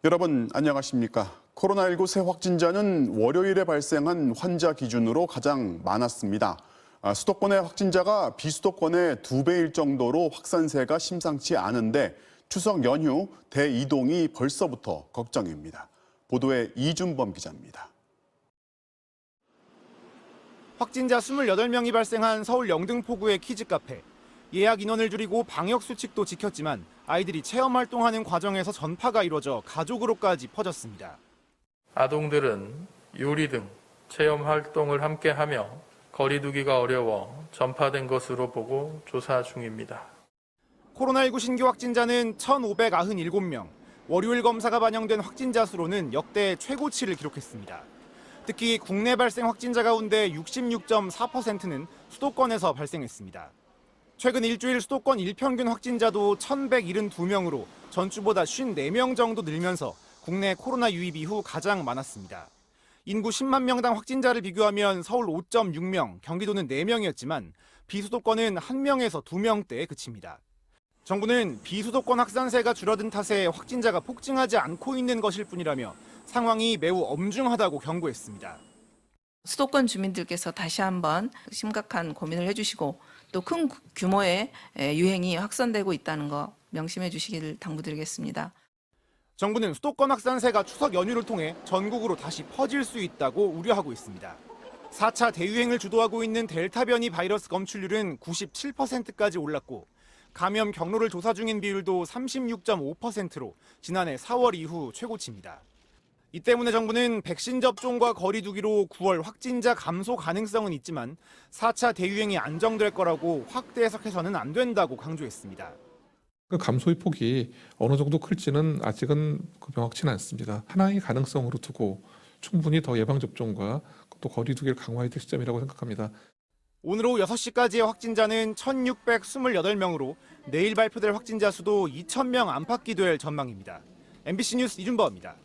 여러분 안녕하십니까? 코로나19 새 확진자는 월요일에 발생한 환자 기준으로 가장 많았습니다. 수도권의 확진자가 비수도권의 2배일 정도로 확산세가 심상치 않은데 추석 연휴 대이동이 벌써부터 걱정입니다. 보도에 이준범 기자입니다. 확진자 28명이 발생한 서울 영등포구의 키즈카페. 예약 인원을 줄이고 방역 수칙도 지켰지만 아이들이 체험 활동하는 과정에서 전파가 이뤄져 가족으로까지 퍼졌습니다. 아동들은 요리 등 체험 활동을 함께하며 거리 두기가 어려워 전파된 것으로 보고 조사 중입니다. 코로나19 신규 확진자는 1,597명, 월요일 검사가 반영된 확진자 수로는 역대 최고치를 기록했습니다. 특히 국내 발생 확진자 가운데 66.4%는 수도권에서 발생했습니다. 최근 일주일 수도권 일평균 확진자도 1,172명으로 전주보다 54명 정도 늘면서 국내 코로나 유입 이후 가장 많았습니다. 인구 10만 명당 확진자를 비교하면 서울 5.6명, 경기도는 4명이었지만 비수도권은 1명에서 2명대에 그칩니다. 정부는 비수도권 확산세가 줄어든 탓에 확진자가 폭증하지 않고 있는 것일 뿐이라며 상황이 매우 엄중하다고 경고했습니다. 수도권 주민들께서 다시 한번 심각한 고민을 해주시고 또 큰 규모의 유행이 확산되고 있다는 거 명심해 주시기를 당부드리겠습니다. 정부는 수도권 확산세가 추석 연휴를 통해 전국으로 다시 퍼질 수 있다고 우려하고 있습니다. 4차 대유행을 주도하고 있는 델타 변이 바이러스 검출률은 97%까지 올랐고 감염 경로를 조사 중인 비율도 36.5%로 지난해 4월 이후 최고치입니다. 이 때문에 정부는 백신 접종과 거리 두기로 9월 확진자 감소 가능성은 있지만 4차 대유행이 안정될 거라고 확대 해석해서는 안 된다고 강조했습니다. 그 감소의 폭이 어느 정도 클지는 아직은 명확치는 않습니다. 하나의 가능성으로 두고 충분히 더 예방접종과 또 거리 두기를 강화해야 될 시점이라고 생각합니다. 오늘 오후 6시까지의 확진자는 1,628명으로 내일 발표될 확진자 수도 2,000명 안팎이 될 전망입니다. MBC 뉴스 이준범입니다.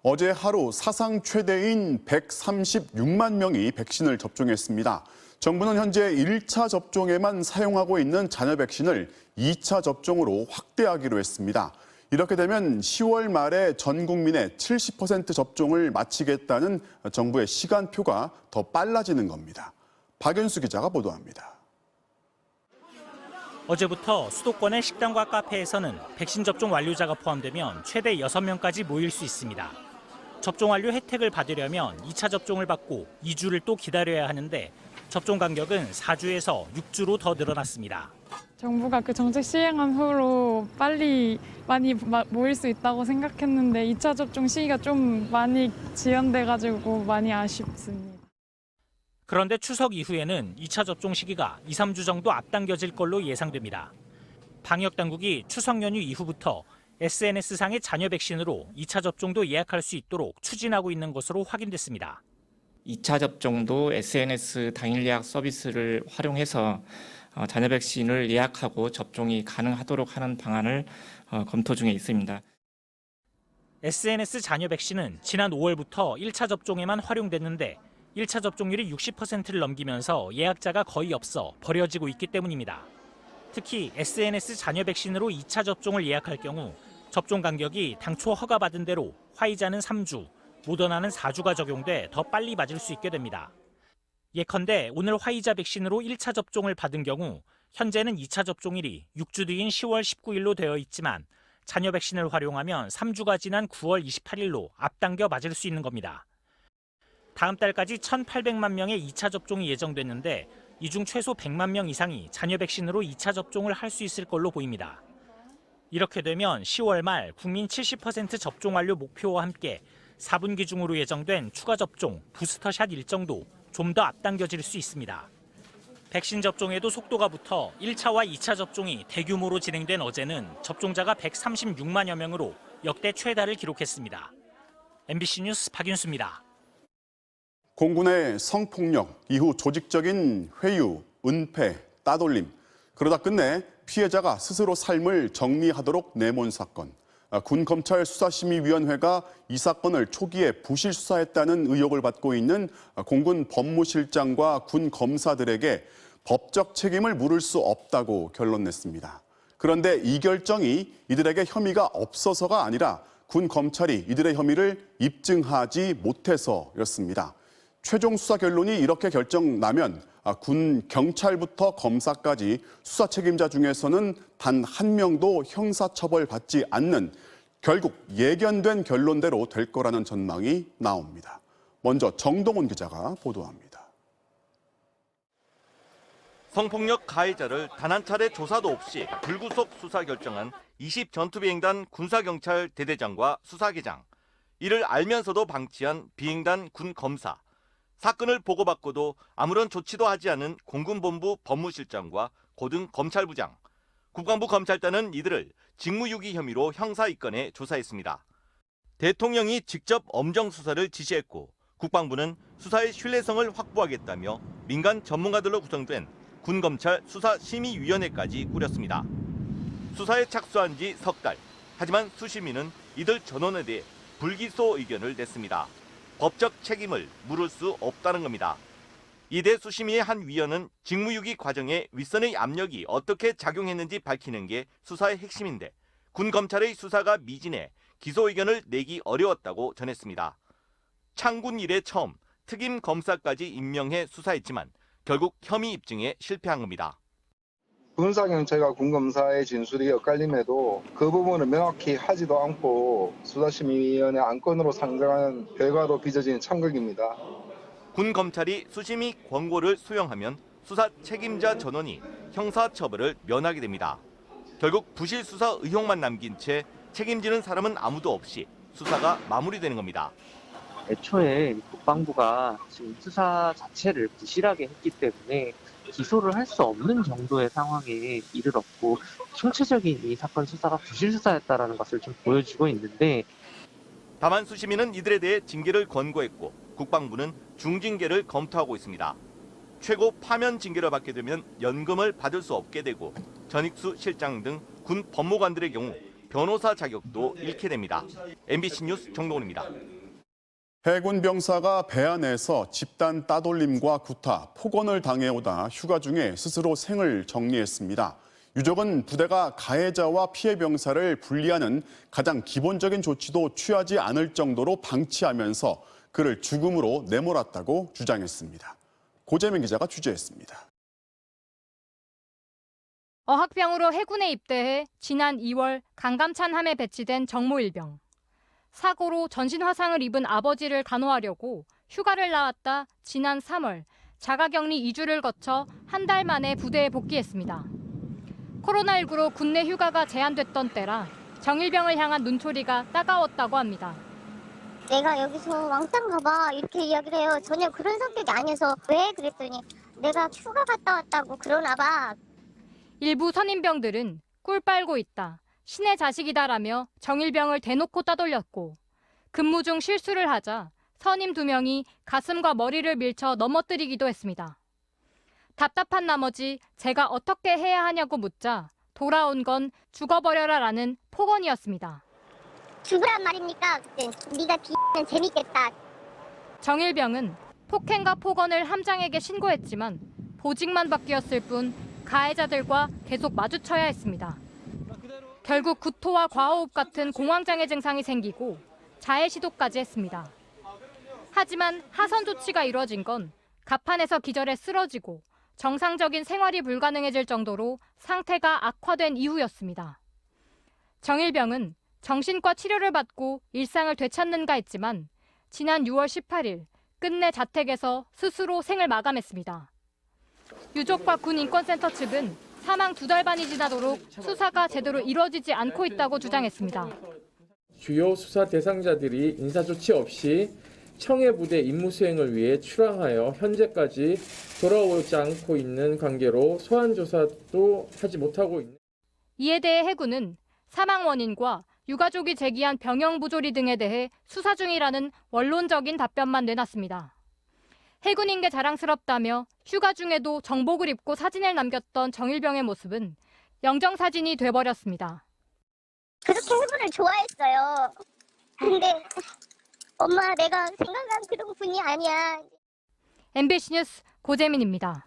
어제 하루 사상 최대인 136만 명이 백신을 접종했습니다. 정부는 현재 1차 접종에만 사용하고 있는 잔여 백신을 2차 접종으로 확대하기로 했습니다. 이렇게 되면 10월 말에 전 국민의 70% 접종을 마치겠다는 정부의 시간표가 더 빨라지는 겁니다. 박연수 기자가 보도합니다. 어제부터 수도권의 식당과 카페에서는 백신 접종 완료자가 포함되면 최대 6명까지 모일 수 있습니다. 접종 완료 혜택을 받으려면 2차 접종을 받고 2주를 또 기다려야 하는데 접종 간격은 4주에서 6주로 더 늘어났습니다. 정부가 그 정책 시행한 후로 빨리 많이 모일 수 있다고 생각했는데 2차 접종 시기가 좀 많이 지연돼가지고 많이 아쉽습니다. 그런데 추석 이후에는 2차 접종 시기가 2, 3주 정도 앞당겨질 걸로 예상됩니다. 방역당국이 추석 연휴 이후부터 SNS상의 잔여 백신으로 2차 접종도 예약할 수 있도록 추진하고 있는 것으로 확인됐습니다. 2차 접종도 SNS 당일 예약 서비스를 활용해서 잔여 백신을 예약하고 접종이 가능하도록 하는 방안을 검토 중에 있습니다. SNS 잔여 백신은 지난 5월부터 1차 접종에만 활용됐는데 1차 접종률이 60%를 넘기면서 예약자가 거의 없어 버려지고 있기 때문입니다. 특히 SNS 잔여 백신으로 2차 접종을 예약할 경우 접종 간격이 당초 허가받은 대로 화이자는 3주, 모더나는 4주가 적용돼 더 빨리 맞을 수 있게 됩니다. 예컨대 오늘 화이자 백신으로 1차 접종을 받은 경우 현재는 2차 접종일이 6주 뒤인 10월 19일로 되어 있지만 잔여 백신을 활용하면 3주가 지난 9월 28일로 앞당겨 맞을 수 있는 겁니다. 다음 달까지 1,800만 명의 2차 접종이 예정됐는데 이 중 최소 100만 명 이상이 잔여 백신으로 2차 접종을 할 수 있을 걸로 보입니다. 이렇게 되면 10월 말 국민 70% 접종 완료 목표와 함께 4분기 중으로 예정된 추가 접종, 부스터샷 일정도 좀 더 앞당겨질 수 있습니다. 백신 접종에도 속도가 붙어 1차와 2차 접종이 대규모로 진행된 어제는 접종자가 136만여 명으로 역대 최다를 기록했습니다. MBC 뉴스 박윤수입니다. 공군의 성폭력 이후 조직적인 회유, 은폐, 따돌림, 그러다 끝내 피해자가 스스로 삶을 정리하도록 내몬 사건. 군검찰수사심의위원회가 이 사건을 초기에 부실 수사했다는 의혹을 받고 있는 공군 법무실장과 군 검사들에게 법적 책임을 물을 수 없다고 결론 냈습니다. 그런데 이 결정이 이들에게 혐의가 없어서가 아니라 군 검찰이 이들의 혐의를 입증하지 못해서였습니다. 최종 수사 결론이 이렇게 결정나면 군 경찰부터 검사까지 수사 책임자 중에서는 단 한 명도 형사처벌받지 않는 결국 예견된 결론대로 될 거라는 전망이 나옵니다. 먼저 정동훈 기자가 보도합니다. 성폭력 가해자를 단 한 차례 조사도 없이 불구속 수사 결정한 20 전투비행단 군사경찰 대대장과 수사계장. 이를 알면서도 방치한 비행단 군 검사. 사건을 보고받고도 아무런 조치도 하지 않은 공군본부 법무실장과 고등 검찰부장. 국방부 검찰단은 이들을 직무유기 혐의로 형사 입건해 조사했습니다. 대통령이 직접 엄정 수사를 지시했고 국방부는 수사의 신뢰성을 확보하겠다며 민간 전문가들로 구성된 군검찰 수사심의위원회까지 꾸렸습니다. 수사에 착수한 지 석 달. 하지만 수심위는 이들 전원에 대해 불기소 의견을 냈습니다. 법적 책임을 물을 수 없다는 겁니다. 이대 수심위의 한 위원은 직무유기 과정에 윗선의 압력이 어떻게 작용했는지 밝히는 게 수사의 핵심인데 군 검찰의 수사가 미진해 기소 의견을 내기 어려웠다고 전했습니다. 창군 이래 처음 특임 검사까지 임명해 수사했지만 결국 혐의 입증에 실패한 겁니다. 군사경찰과 군검사의 진술이 엇갈림에도 그 부분을 명확히 하지도 않고 수사심의위원회 안건으로 상정하는 결과로 빚어진 참극입니다. 군검찰이 수심위 권고를 수용하면 수사 책임자 전원이 형사처벌을 면하게 됩니다. 결국 부실 수사 의혹만 남긴 채 책임지는 사람은 아무도 없이 수사가 마무리되는 겁니다. 애초에 국방부가 지금 수사 자체를 부실하게 했기 때문에 기소를 할 수 없는 정도의 상황에 이르렀고 총체적인 이 사건 수사가 부실 수사였다는 것을 좀 보여주고 있는데 다만 수심위는 이들에 대해 징계를 권고했고 국방부는 중징계를 검토하고 있습니다. 최고 파면 징계를 받게 되면 연금을 받을 수 없게 되고 전익수 실장 등 군 법무관들의 경우 변호사 자격도 잃게 됩니다. MBC 뉴스 정동훈입니다. 해군 병사가 배 안에서 집단 따돌림과 구타, 폭언을 당해오다 휴가 중에 스스로 생을 정리했습니다. 유족은 부대가 가해자와 피해 병사를 분리하는 가장 기본적인 조치도 취하지 않을 정도로 방치하면서 그를 죽음으로 내몰았다고 주장했습니다. 고재민 기자가 취재했습니다. 어학병으로 해군에 입대해 지난 2월 강감찬 함에 배치된 정모일병. 사고로 전신 화상을 입은 아버지를 간호하려고 휴가를 나왔다 지난 3월 자가격리 2주를 거쳐 한 달 만에 부대에 복귀했습니다. 코로나19로 군내 휴가가 제한됐던 때라 정일병을 향한 눈초리가 따가웠다고 합니다. 내가 여기서 왕따 가봐 이렇게 이야기를 해요. 전혀 그런 성격이 아니어서 왜 그랬더니 내가 휴가 갔다 왔다고 그러나 봐. 일부 선임병들은 꿀 빨고 있다. 신의 자식이다라며 정일병을 대놓고 따돌렸고 근무 중 실수를 하자 선임 2명이 가슴과 머리를 밀쳐 넘어뜨리기도 했습니다. 답답한 나머지 제가 어떻게 해야 하냐고 묻자 돌아온 건 죽어버려라라는 폭언이었습니다. 죽으란 말입니까? 그때 네가 비는 재밌겠다. 정일병은 폭행과 폭언을 함장에게 신고했지만 보직만 바뀌었을 뿐 가해자들과 계속 마주쳐야 했습니다. 결국 구토와 과호흡 같은 공황장애 증상이 생기고 자해 시도까지 했습니다. 하지만 하선 조치가 이뤄진 건 갑판에서 기절해 쓰러지고 정상적인 생활이 불가능해질 정도로 상태가 악화된 이후였습니다. 정일병은 정신과 치료를 받고 일상을 되찾는가 했지만 지난 6월 18일 끝내 자택에서 스스로 생을 마감했습니다. 유족과 군인권센터 측은 사망 2달 반이 지나도록 수사가 제대로 이뤄지지 않고 있다고 주장했습니다. 주요 수사 대상자들이 인사조치 없이 청해부대 임무 수행을 위해 출항하여 현재까지 돌아오지 않고 있는 관계로 소환 조사도 하지 못하고 있는. 이에 대해 해군은 사망 원인과 유가족이 제기한 병영 부조리 등에 대해 수사 중이라는 원론적인 답변만 내놨습니다. 해군인 게 자랑스럽다며 휴가 중에도 정복을 입고 사진을 남겼던 정일병의 모습은 영정사진이 돼버렸습니다. 그렇게 해군을 좋아했어요. 근데 엄마 내가 생각한 그런 분이 아니야. MBC 뉴스 고재민입니다.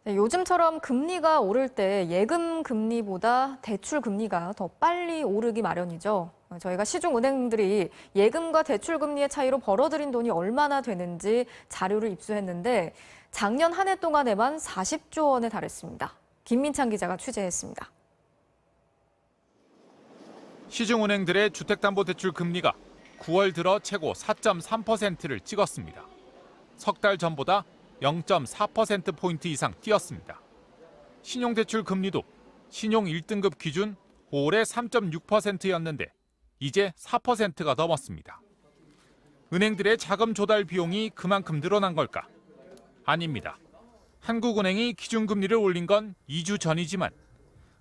네, 요즘처럼 금리가 오를 때 예금 금리보다 대출 금리가 더 빨리 오르기 마련이죠. 저희가 시중은행들이 예금과 대출 금리의 차이로 벌어들인 돈이 얼마나 되는지 자료를 입수했는데 작년 한 해 동안에만 40조 원에 달했습니다. 김민찬 기자가 취재했습니다. 시중은행들의 주택담보대출 금리가 9월 들어 최고 4.3%를 찍었습니다. 석 달 전보다 0.4%포인트 이상 뛰었습니다. 신용대출 금리도 신용 1등급 기준 5월에 3.6%였는데 이제 4%가 넘었습니다. 은행들의 자금 조달 비용이 그만큼 늘어난 걸까? 아닙니다. 한국은행이 기준금리를 올린 건 2주 전이지만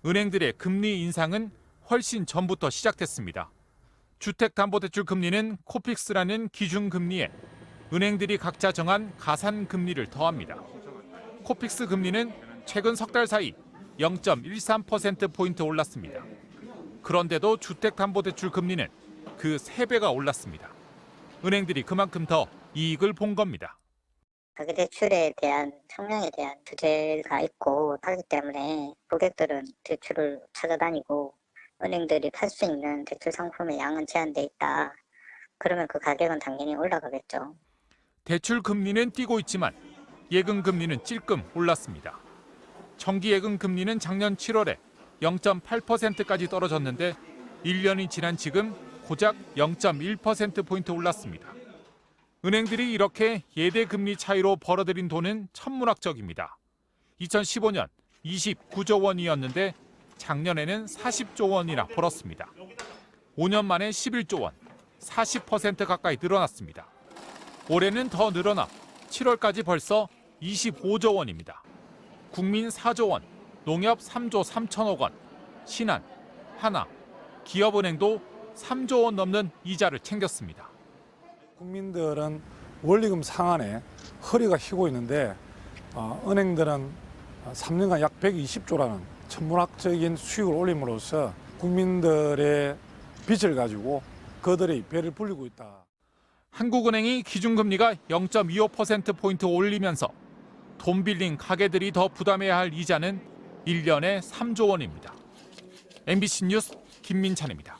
은행들의 금리 인상은 훨씬 전부터 시작됐습니다. 주택담보대출 금리는 코픽스라는 기준금리에 은행들이 각자 정한 가산금리를 더합니다. 코픽스 금리는 최근 석 달 사이 0.13%포인트 올랐습니다. 그런데도 주택담보대출 금리는 그 3배가 올랐습니다. 은행들이 그만큼 더 이익을 본 겁니다. 가계대출에 대한 청량에 대한 규제가 있고 하기 때문에 고객들은 대출을 찾아다니고 은행들이 팔 수 있는 대출 상품의 양은 제한돼 있다. 그러면 그 가격은 당연히 올라가겠죠. 대출 금리는 뛰고 있지만 예금 금리는 찔끔 올랐습니다. 정기 예금 금리는 작년 7월에 0.8%까지 떨어졌는데 1년이 지난 지금 고작 0.1%포인트 올랐습니다. 은행들이 이렇게 예대 금리 차이로 벌어들인 돈은 천문학적입니다. 2015년 29조 원이었는데 작년에는 40조 원이나 벌었습니다. 5년 만에 11조 원, 40% 가까이 늘어났습니다. 올해는 더 늘어나 7월까지 벌써 25조 원입니다. 국민 4조 원, 농협 3조 3천억 원, 신한, 하나, 기업은행도 3조 원 넘는 이자를 챙겼습니다. 국민들은 원리금 상한에 허리가 휘고 있는데 은행들은 3년간 약 120조라는 천문학적인 수익을 올림으로써 국민들의 빚을 가지고 그들의 배를 불리고 있다. 한국은행이 기준금리가 0.25%포인트 올리면서 돈 빌린 가게들이 더 부담해야 할 이자는 1년에 3조 원입니다. MBC 뉴스 김민찬입니다.